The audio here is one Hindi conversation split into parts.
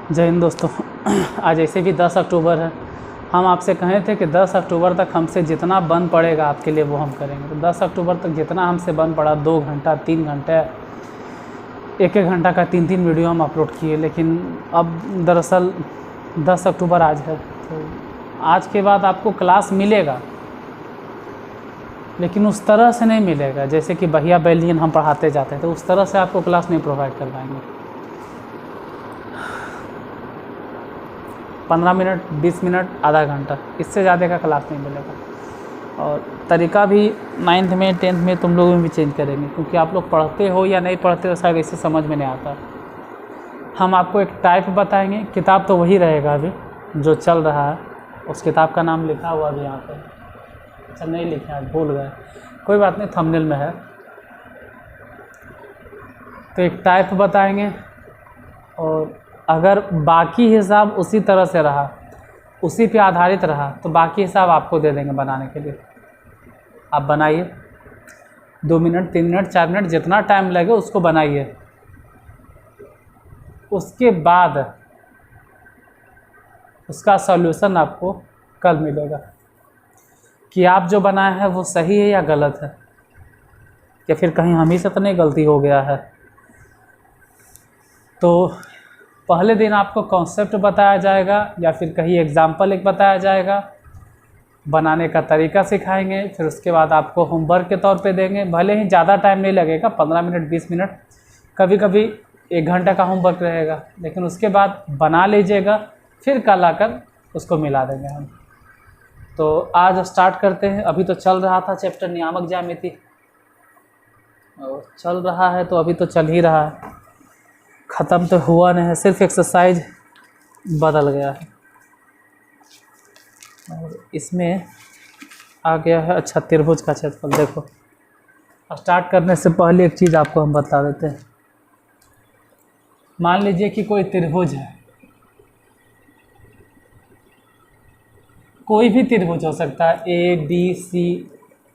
जय हिंद दोस्तों। आज ऐसे भी 10 अक्टूबर है। हम आपसे कहे थे कि 10 अक्टूबर तक हमसे जितना बन पड़ेगा आपके लिए वो हम करेंगे। तो 10 अक्टूबर तक जितना हमसे बन पड़ा 2 घंटा 3 घंटे 1-1 घंटा का 3-3 वीडियो हम अपलोड किए। लेकिन अब दरअसल 10 अक्टूबर आज है, तो आज के बाद आपको क्लास मिलेगा, लेकिन उस तरह से नहीं मिलेगा जैसे कि भैया बैलियन हम पढ़ाते जाते हैं, तो उस तरह से आपको क्लास नहीं प्रोवाइड कर पाएंगे। 15 मिनट 20 मिनट आधा घंटा, इससे ज़्यादा का क्लास नहीं मिलेगा। और तरीका भी 9th में 10th में तुम लोगों में भी चेंज करेंगे, क्योंकि आप लोग पढ़ते हो या नहीं पढ़ते हो शायद इससे समझ में नहीं आता। हम आपको एक टाइप बताएंगे, किताब तो वही रहेगा अभी जो चल रहा है। उस किताब का नाम लिखा हुआ भी यहाँ पे, अच्छा नहीं लिखा है, भूल गए, कोई बात नहीं, थंबनेल में है। तो एक टाइप बताएंगे, और अगर बाकी हिसाब उसी तरह से रहा, उसी पे आधारित रहा, तो बाकी हिसाब आपको दे देंगे बनाने के लिए। आप बनाइए, 2 मिनट 3 मिनट 4 मिनट जितना टाइम लगे उसको बनाइए। उसके बाद उसका सॉल्यूशन आपको कल मिलेगा कि आप जो बनाए हैं वो सही है या गलत है, या फिर कहीं हम ही से तो नहीं गलती हो गया है। तो पहले दिन आपको कॉन्सेप्ट बताया जाएगा, या फिर कहीं एग्जाम्पल एक बताया जाएगा, बनाने का तरीका सिखाएंगे। फिर उसके बाद आपको होमवर्क के तौर पे देंगे, भले ही ज़्यादा टाइम नहीं लगेगा, 15 मिनट 20 मिनट, कभी कभी 1 घंटा का होमवर्क रहेगा, लेकिन उसके बाद बना लीजिएगा, फिर कल आकर उसको मिला देंगे हम। तो आज स्टार्ट करते हैं। अभी तो चल रहा था चैप्टर नियामक ज्यामिति, और चल रहा है तो अभी तो चल ही रहा है, ख़त्म तो हुआ नहीं है, सिर्फ एक्सरसाइज बदल गया है। और इसमें आ गया है, अच्छा, त्रिभुज का क्षेत्रफल। देखो, स्टार्ट करने से पहले एक चीज़ आपको हम बता देते हैं। मान लीजिए कि कोई त्रिभुज है, कोई भी त्रिभुज हो सकता है, ABC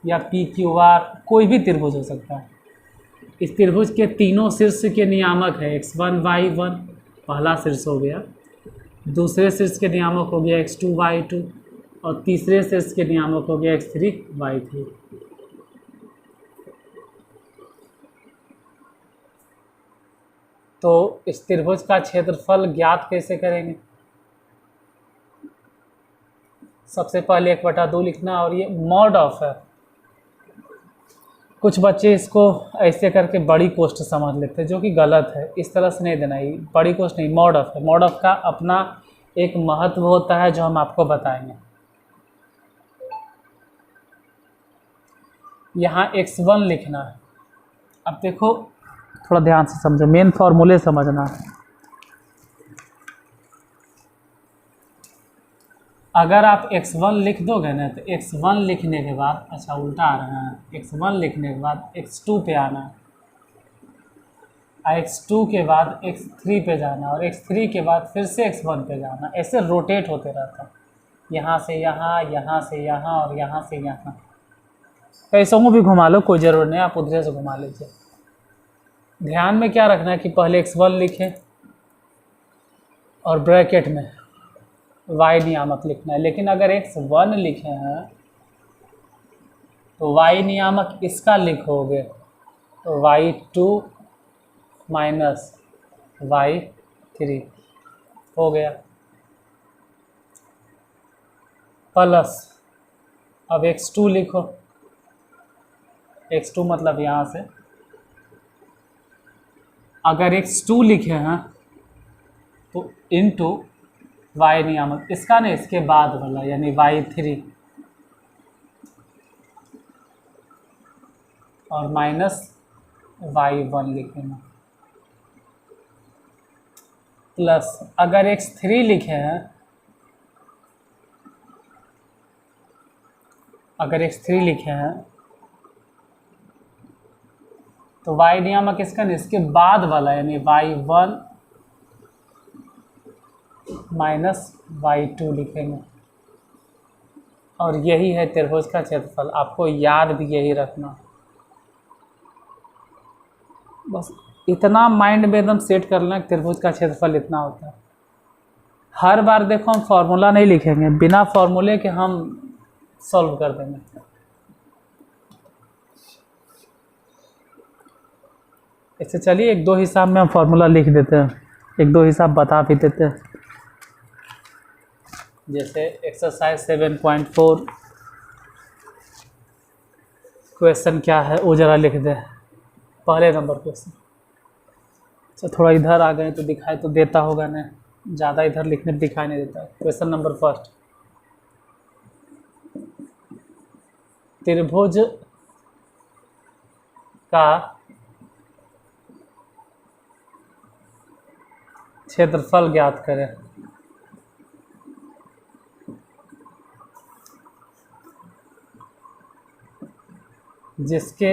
या PQR, कोई भी त्रिभुज हो सकता है। इस त्रिभुज के तीनों शीर्ष के नियामक है x1 y1, पहला शीर्ष हो गया, दूसरे शीर्ष के नियामक हो गया x2 y2, और तीसरे शीर्ष के नियामक हो गया x3 y3। तो इस त्रिभुज का क्षेत्रफल ज्ञात कैसे करेंगे? सबसे पहले 1/2 लिखना, और ये मॉड ऑफ है। कुछ बच्चे इसको ऐसे करके बड़ी कोष्ठ समझ लेते हैं, जो कि गलत है। इस तरह से नहीं देना, ही बड़ी कोष्ठ नहीं, मॉड ऑफ है। मॉड ऑफ का अपना एक महत्व होता है जो हम आपको बताएंगे। यहाँ x1 लिखना है। अब देखो, थोड़ा ध्यान से समझो, मेन फॉर्मूले समझना है। अगर आप x1 लिख दोगे ना, तो x1 लिखने के बाद, अच्छा उल्टा आ रहा है, x1 लिखने के बाद x2 पे आना है, x2 के बाद x3 पे जाना, और x3 के बाद फिर से x1 पे जाना। ऐसे रोटेट होते रहता है, यहाँ से यहाँ, यहाँ से यहाँ, और यहाँ से यहाँ। ऐसों को भी घुमा लो, कोई ज़रूर नहीं, आप उधर से घुमा लीजिए। ध्यान में क्या रखना है कि पहले x1 लिखें, और ब्रैकेट में y नियामक लिखना है। लेकिन अगर x1 लिखे हैं तो y नियामक इसका लिखोगे, तो y2 माइनस y3 हो गया, प्लस अब x2 लिखो, x2 मतलब यहाँ से, अगर x2 लिखे हैं तो इनटू y नियामक इसका नहीं, इसके बाद वाला यानी y3, और माइनस y1 लिखेंगे, प्लस अगर x3 लिखे हैं, अगर x3 लिखे हैं तो y नियामक इसका नहीं, इसके बाद वाला यानी y1 माइनस y2 लिखेंगे। और यही है त्रिभुज का क्षेत्रफल। आपको याद भी यही रखना, बस इतना माइंड में एकदम सेट कर लें, त्रिभुज का क्षेत्रफल इतना होता है। हर बार देखो हम फॉर्मूला नहीं लिखेंगे, बिना फॉर्मूले के हम सॉल्व कर देंगे। इससे चलिए एक दो हिसाब में हम फॉर्मूला लिख देते हैं, एक दो हिसाब बता भी देते हैं। जैसे एक्सरसाइज 7.4 क्वेश्चन क्या है वो जरा लिख दे, पहले नंबर क्वेश्चन। अच्छा थोड़ा इधर आ गए तो दिखाई तो देता होगा ना, ज़्यादा इधर लिखने दिखाई नहीं देता। क्वेश्चन नंबर फर्स्ट, त्रिभुज का क्षेत्रफल ज्ञात करें। जिसके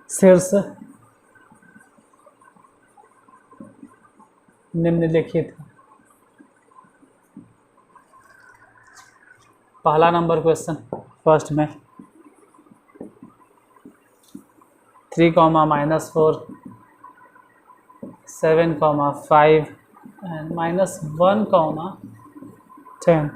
शीर्ष निम्नलिखित। पहला नंबर क्वेश्चन फर्स्ट में 3, -4, 7, 5 एंड -1, 10।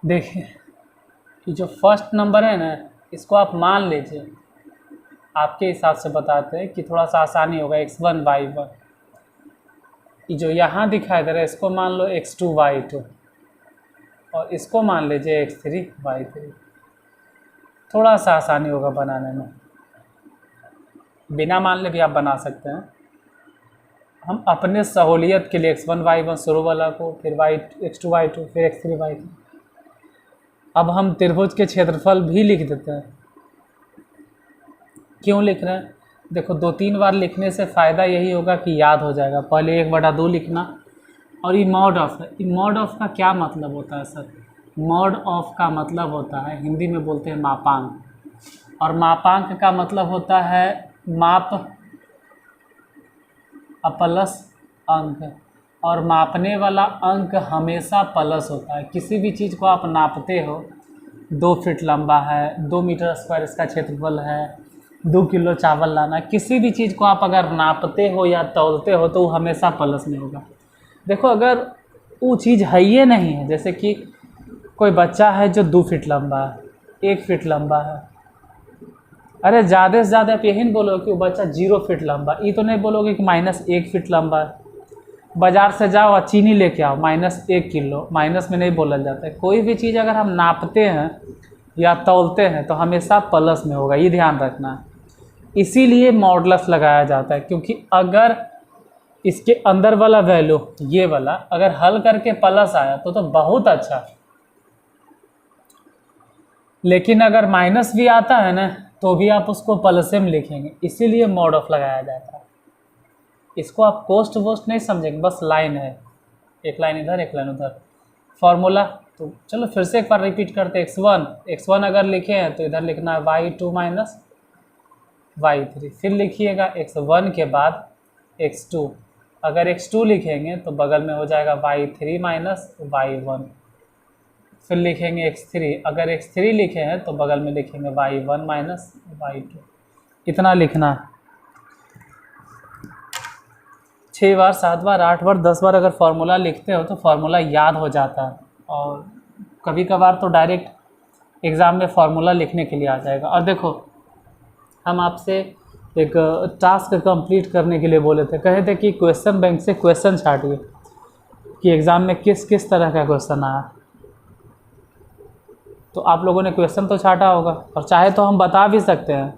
देखिए कि जो फर्स्ट नंबर है ना, इसको आप मान लीजिए, आपके हिसाब से बताते हैं कि थोड़ा सा आसानी होगा। x1 y1, ये जो यहाँ दिखाई दे रहा है इसको मान लो x2 y2, और इसको मान लीजिए x3 y3। थोड़ा सा आसानी होगा बनाने में, बिना मान ले भी आप बना सकते हैं। हम अपने सहूलियत के लिए x1 y1 शुरू वाला को, फिर x2 y2, फिर x3 y3। अब हम त्रिभुज के क्षेत्रफल भी लिख देते हैं। क्यों लिख रहे हैं? देखो 2-3 बार लिखने से फ़ायदा यही होगा कि याद हो जाएगा। पहले 1/2 लिखना, और ये मॉड ऑफ है। मॉड ऑफ का क्या मतलब होता है सर? मॉड ऑफ का मतलब होता है, हिंदी में बोलते हैं मापांक, और मापांक का मतलब होता है माप प्लस अंक, और मापने वाला अंक हमेशा प्लस होता है। किसी भी चीज़ को आप नापते हो, 2 फीट लंबा है, 2 मीटर स्क्वायर इसका क्षेत्रफल है, 2 किलो चावल लाना, किसी भी चीज़ को आप अगर नापते हो या तौलते हो तो वो हमेशा प्लस में होगा। देखो अगर वो चीज़ है ये नहीं है, जैसे कि कोई बच्चा है जो 2 फीट लंबा है, 1 फीट लंबा है, अरे ज़्यादा से ज़्यादा आप यही नहीं बोलोगे कि वो बच्चा 0 फीट लंबा, ये तो नहीं बोलोगे कि -1 फीट लंबा है। बाज़ार से जाओ और चीनी लेके आओ, -1 किलो, माइनस में नहीं बोला जाता है। कोई भी चीज़ अगर हम नापते हैं या तौलते हैं तो हमेशा प्लस में होगा, ये ध्यान रखना है। इसीलिए मॉडुलस लगाया जाता है, क्योंकि अगर इसके अंदर वाला वैल्यू, ये वाला अगर हल करके प्लस आया तो बहुत अच्छा, लेकिन अगर माइनस भी आता है ना तो भी आप उसको प्लस में लिखेंगे, इसीलिए मॉड ऑफ लगाया जाता है। इसको आप कोस्ट वोस्ट नहीं समझेंगे, बस लाइन है, एक लाइन इधर एक लाइन उधर। फॉर्मूला तो चलो फिर से एक बार रिपीट करते हैं। x1 अगर लिखे हैं तो इधर लिखना है y2 माइनस y3, फिर लिखिएगा x1 के बाद x2, अगर x2 लिखेंगे तो बगल में हो जाएगा y3 माइनस y1, फिर लिखेंगे x3, अगर x3 लिखे हैं तो बगल में लिखेंगे y1 माइनस y2। इतना लिखना है। 6 बार 7 बार 8 बार 10 बार अगर फार्मूला लिखते हो तो फार्मूला याद हो जाता है, और कभी कभार तो डायरेक्ट एग्ज़ाम में फार्मूला लिखने के लिए आ जाएगा। और देखो हम आपसे एक टास्क कंप्लीट करने के लिए बोले थे, कहे थे कि क्वेश्चन बैंक से क्वेश्चन छाटिए कि एग्ज़ाम में किस किस तरह का क्वेश्चन आया। तो आप लोगों ने क्वेश्चन तो छाटा होगा, और चाहे तो हम बता भी सकते हैं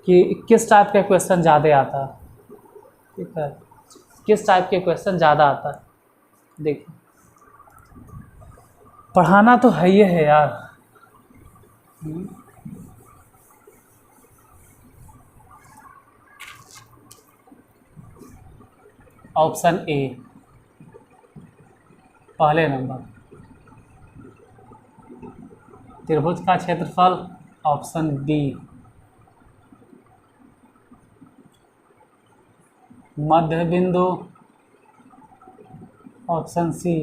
कि किस टाइप का क्वेश्चन ज़्यादा आता है, ठीक है, किस टाइप के क्वेश्चन ज़्यादा आता है। देखिए पढ़ाना तो है ही है यार। ऑप्शन ए पहले नंबर, त्रिभुज का क्षेत्रफल। ऑप्शन बी मध्य बिंदु, ऑप्शन सी।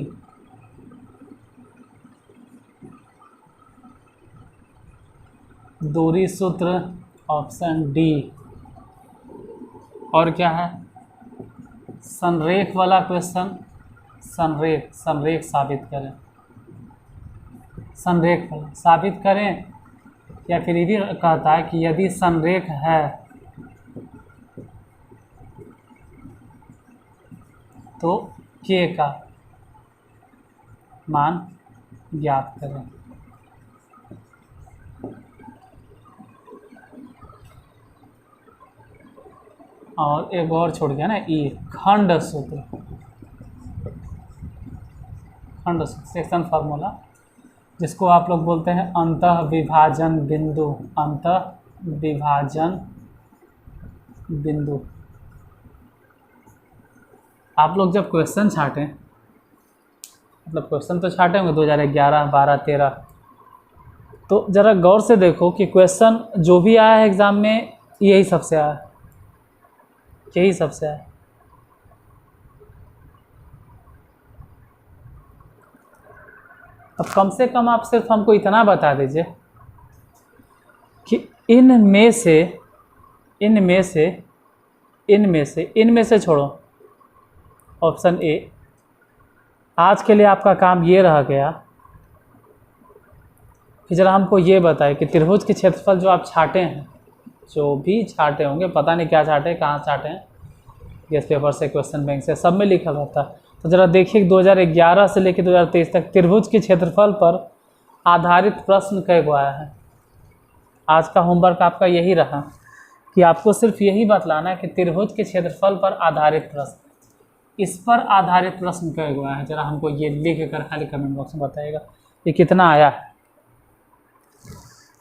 दूरी सूत्र, ऑप्शन डी। और क्या है? संरेख वाला क्वेश्चन, संरेख साबित करें, संरेख वाला साबित करें, या फिर ये भी कहता है कि यदि संरेख है तो k का मान ज्ञात करें। और एक और छूट गया ना, ई, खंड सूत्र, खंड सूत्र, सेक्शन फार्मूला, जिसको आप लोग बोलते हैं अंतः विभाजन बिंदु, अंतः विभाजन बिंदु। आप लोग जब क्वेश्चन छाटें, मतलब क्वेश्चन तो छाटे होंगे 2011, 12, 13, तो ज़रा गौर से देखो कि क्वेश्चन जो भी आया है एग्ज़ाम में यही सबसे आया है, यही सबसे आया। अब कम से कम आप सिर्फ हमको इतना बता दीजिए कि इनमें से छोड़ो, ऑप्शन ए। आज के लिए आपका काम ये रह गया कि जरा हमको ये बताए कि त्रिभुज के क्षेत्रफल जो आप छाटे हैं, जो भी छाटे होंगे, पता नहीं क्या छाटे, कहाँ छाटे हैं, गेस्ट पेपर से, क्वेश्चन बैंक से, सब में लिखा रहता है। तो ज़रा देखिए 2011 से लेकर 2023 तक त्रिभुज के क्षेत्रफल पर आधारित प्रश्न कई गो आया है। आज का होमवर्क आपका यही रहा कि आपको सिर्फ यही बतलाना है कि त्रिभुज के क्षेत्रफल पर आधारित प्रश्न, इस पर आधारित प्रश्न कई गो आया है। ज़रा हमको ये लिख कर खाली कमेंट बॉक्स में बताइएगा ये कितना आया है,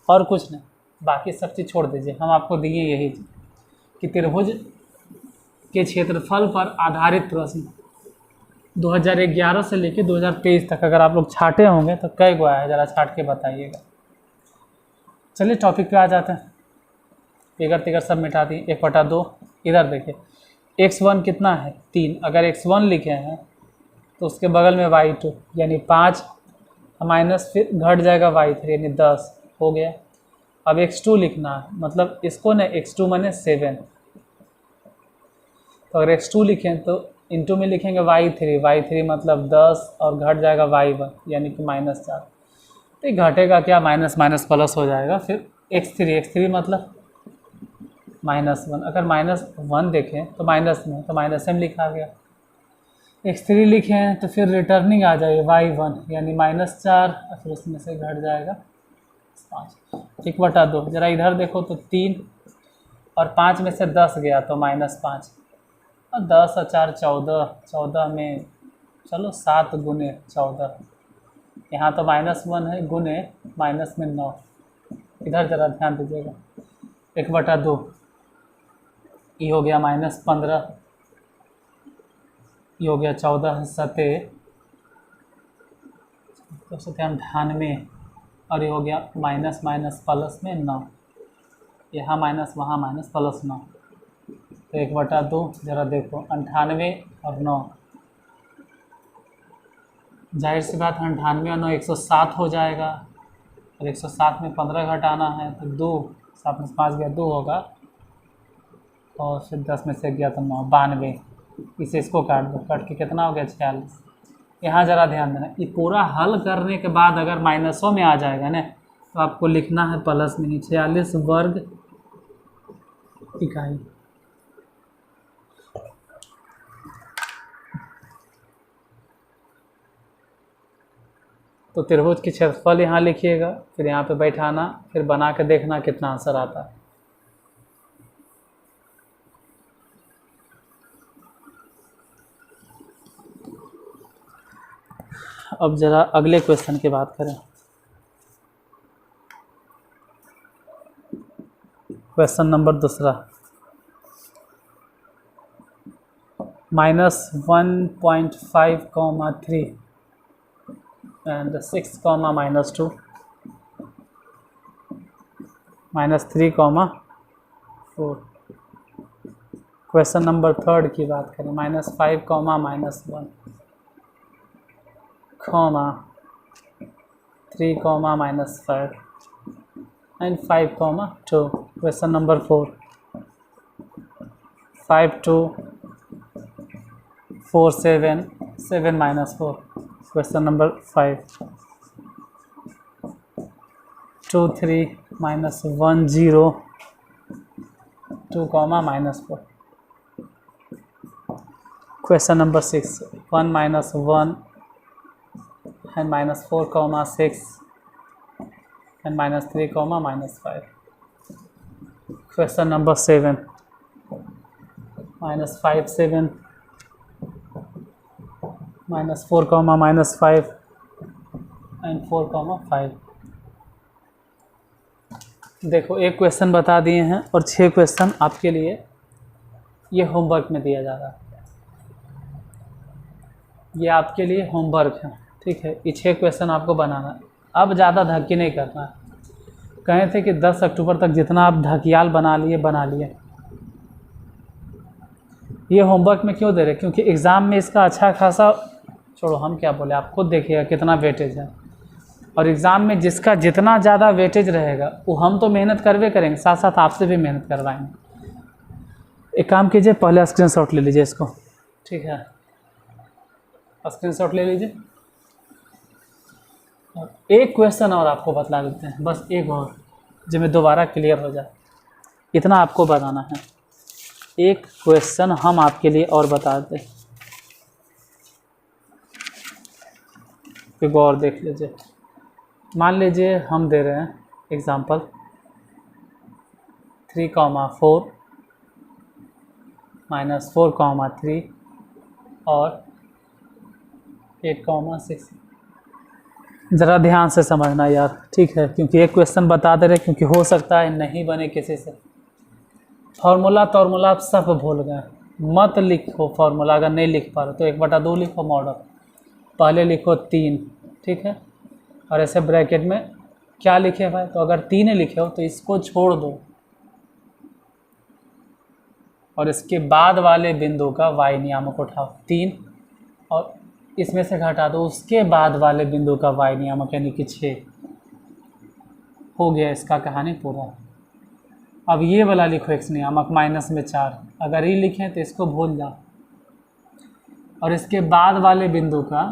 और कुछ नहीं, बाकी सब चीज़ छोड़ दीजिए। हम आपको दिए यही कि त्रिभुज के क्षेत्रफल पर आधारित प्रश्न 2011 से लेकर 2023 तक अगर आप लोग छाटे होंगे तो कई गो आया है, ज़रा छाट के बताइएगा। चलिए टॉपिक पे आ जाते हैं। फिगर तिगर सब मिटा दी, 1/2। इधर देखिए x1 कितना है, 3। अगर x1 लिखे हैं तो उसके बगल में y2 यानी 5 माइनस, फिर घट जाएगा y3 यानी 10 हो गया। अब x2 लिखना है, मतलब इसको ना x2 माने 7, तो अगर x2 लिखें तो इंटू में लिखेंगे y3 मतलब 10 और घट जाएगा y1 यानी कि -4। तो घटेगा क्या, माइनस माइनस प्लस हो जाएगा। फिर x3 मतलब -1, अगर -1 देखें तो माइनस में, तो माइनस में लिखा गया। x3 लिखें तो फिर रिटर्निंग आ जाएगी y1 यानी -4, और फिर उसमें से घट जाएगा 5। 1/2। जरा इधर देखो तो 3 और 5 में से 10 गया तो -5, और 10 और 4 14, 14 में चलो 7 गुने 14, यहाँ तो -1 है, गुने माइनस में 9। इधर ज़रा ध्यान दीजिएगा, 1/2 ये हो गया -15, ये हो गया 14 7 तो 97, और ये हो गया माइनस माइनस प्लस में 9, यहाँ माइनस वहाँ माइनस प्लस 9, तो 1/2। ज़रा देखो 98 और 9, जाहिर सी बात 98 और 9 107 हो जाएगा, और 107 में 15 घटाना है तो 2, 7 में 5 गया 2 होगा, और फिर 10 में से गया तो 9, 92। इसे इसको काट दो, काट के कितना हो गया 46। यहाँ ज़रा ध्यान देना, ये पूरा हल करने के बाद अगर माइनसों में आ जाएगा ना तो आपको लिखना है प्लस में ही, 46 वर्ग इकाई। तो त्रिभुज की क्षेत्रफल यहाँ लिखिएगा, फिर यहाँ पे बैठाना, फिर बना के देखना कितना आंसर आता है। अब ज़रा अगले क्वेश्चन की बात करें। Question number 2, -1.5, and 6, -2, -3, -4। Question number 3 की बात करें, -5, -1, comma 3, -5 and 5, 2। Question number 4, 5, 2, 4, 7, 7, -4। Question number 5, 2, 3, -1, 0, 2, -4। Question number 6, 1, -1 and -4, 6 and -3, -5। Question number 7, -5, 7, -4, -5 and 4, 5। देखो एक क्वेश्चन बता दिए हैं और 6 क्वेश्चन आपके लिए ये होमवर्क में दिया जा रहा है। ये आपके लिए होमवर्क है, ठीक है। ये 6 क्वेश्चन आपको बनाना है। अब ज़्यादा धक्की नहीं करना है। कहे थे कि 10 अक्टूबर तक जितना आप धकियाल बना लिए। ये होमवर्क में क्यों दे रहे? क्योंकि एग्ज़ाम में इसका अच्छा खासा, छोड़ो हम क्या बोले, आप खुद देखिएगा कितना वेटेज है। और एग्ज़ाम में जिसका जितना ज़्यादा वेटेज रहेगा वो हम तो मेहनत करवे करेंगे, साथ साथ आपसे भी मेहनत करवाएंगे। एक काम कीजिए, पहले स्क्रीनशॉट ले लीजिए इसको, ठीक है। स्क्रीनशॉट ले लीजिए। और एक क्वेश्चन और आपको बतला देते हैं, बस एक और, जो मैं दोबारा क्लियर हो जाए। इतना आपको बताना है। एक क्वेश्चन हम आपके लिए और बता दें, एक और देख लीजिए। मान लीजिए हम दे रहे हैं एग्जांपल 3, 4, -4, 3 और 8, 6। ज़रा ध्यान से समझना यार, ठीक है, क्योंकि एक क्वेश्चन बता दे रहे, क्योंकि हो सकता है नहीं बने किसी से। फार्मूला आप सब भूल गए, मत लिखो फार्मूला। अगर नहीं लिख पा रहे तो 1/2 लिखो मॉडल, पहले लिखो 3, ठीक है। और ऐसे ब्रैकेट में क्या लिखे भाई? तो अगर 3 लिखे हो तो इसको छोड़ दो और इसके बाद वाले बिंदु का y नियामक उठाओ 3, और इसमें से घटा दो उसके बाद वाले बिंदु का y नियामक, यानी कि 6। हो गया इसका कहानी पूरा। अब ये वाला लिखो x नियामक -4। अगर ये लिखें तो इसको भूल जाओ, और इसके बाद वाले बिंदु का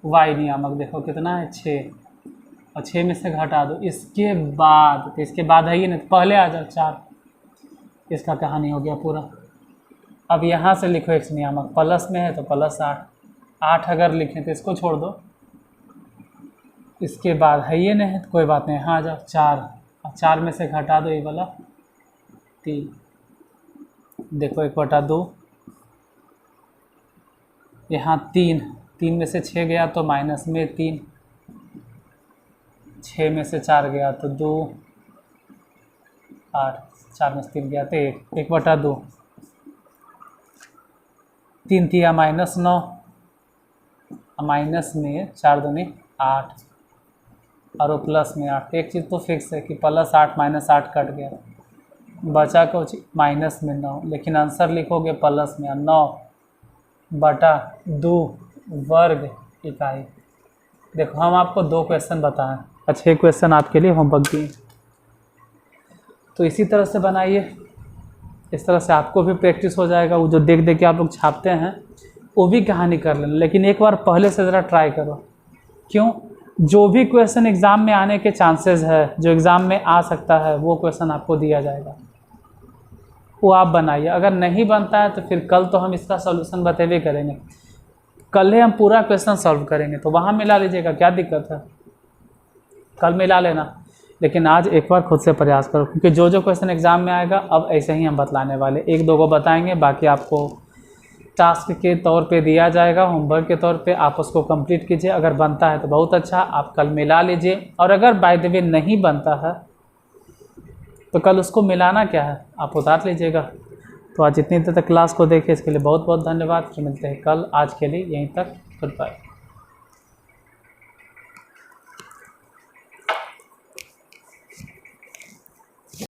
y नियामक देखो कितना है, 6, और 6 में से घटा दो इसके बाद, तो इसके बाद है ये नहीं, तो पहले आ जाओ 4। इसका कहानी हो गया पूरा। अब यहाँ से लिखो x नियामक, प्लस में है तो +8, 8 अगर लिखें तो इसको छोड़ दो, इसके बाद है ये नहीं है तो कोई बात नहीं, यहाँ आ जाओ 4, और 4 में से घटा दो ये वाला 3। देखो 1/2, यहाँ 3 में से 6 गया तो माइनस में 3, 6 में से 4 गया तो 2, 8, 4 में से 3 गया तो 1/2, 3 थिया -9, माइनस में 4 दूनी 8, और प्लस में 8। एक चीज़ तो फिक्स है कि +8 -8 कट गया, बचा कुछ -9, लेकिन आंसर लिखोगे प्लस में 9/2 वर्ग इकाई। देखो हम आपको 2 क्वेश्चन बताएं, अच्छे क्वेश्चन आपके लिए होमवर्क दिए, तो इसी तरह से बनाइए। इस तरह से आपको भी प्रैक्टिस हो जाएगा। वो जो देख देख के आप लोग छापते हैं वो भी कहानी कर लेना, लेकिन एक बार पहले से ज़रा ट्राई करो। क्यों? जो भी क्वेश्चन एग्ज़ाम में आने के चांसेस है, जो एग्ज़ाम में आ सकता है, वो क्वेश्चन आपको दिया जाएगा, वो आप बनाइए। अगर नहीं बनता है तो फिर कल तो हम इसका सॉल्यूशन बतेबे करेंगे, कल ही हम पूरा क्वेश्चन सॉल्व करेंगे, तो वहाँ मिला लीजिएगा, क्या दिक्कत है, कल मिला लेना। लेकिन आज एक बार खुद से प्रयास करो, क्योंकि जो जो क्वेश्चन एग्ज़ाम में आएगा अब ऐसे ही हम बतलाने वाले, 1-2 को बताएंगे, बाकी आपको टास्क के तौर पे दिया जाएगा, होमवर्क के तौर पे आप उसको कंप्लीट कीजिए। अगर बनता है तो बहुत अच्छा, आप कल मिला लीजिए, और अगर बाय द वे नहीं बनता है तो कल उसको मिलाना क्या है, आप उतार लीजिएगा। तो आज इतनी देर तक क्लास को देखे इसके लिए बहुत बहुत धन्यवाद। फिर मिलते हैं कल, आज के लिए यहीं तक, गुड बाय।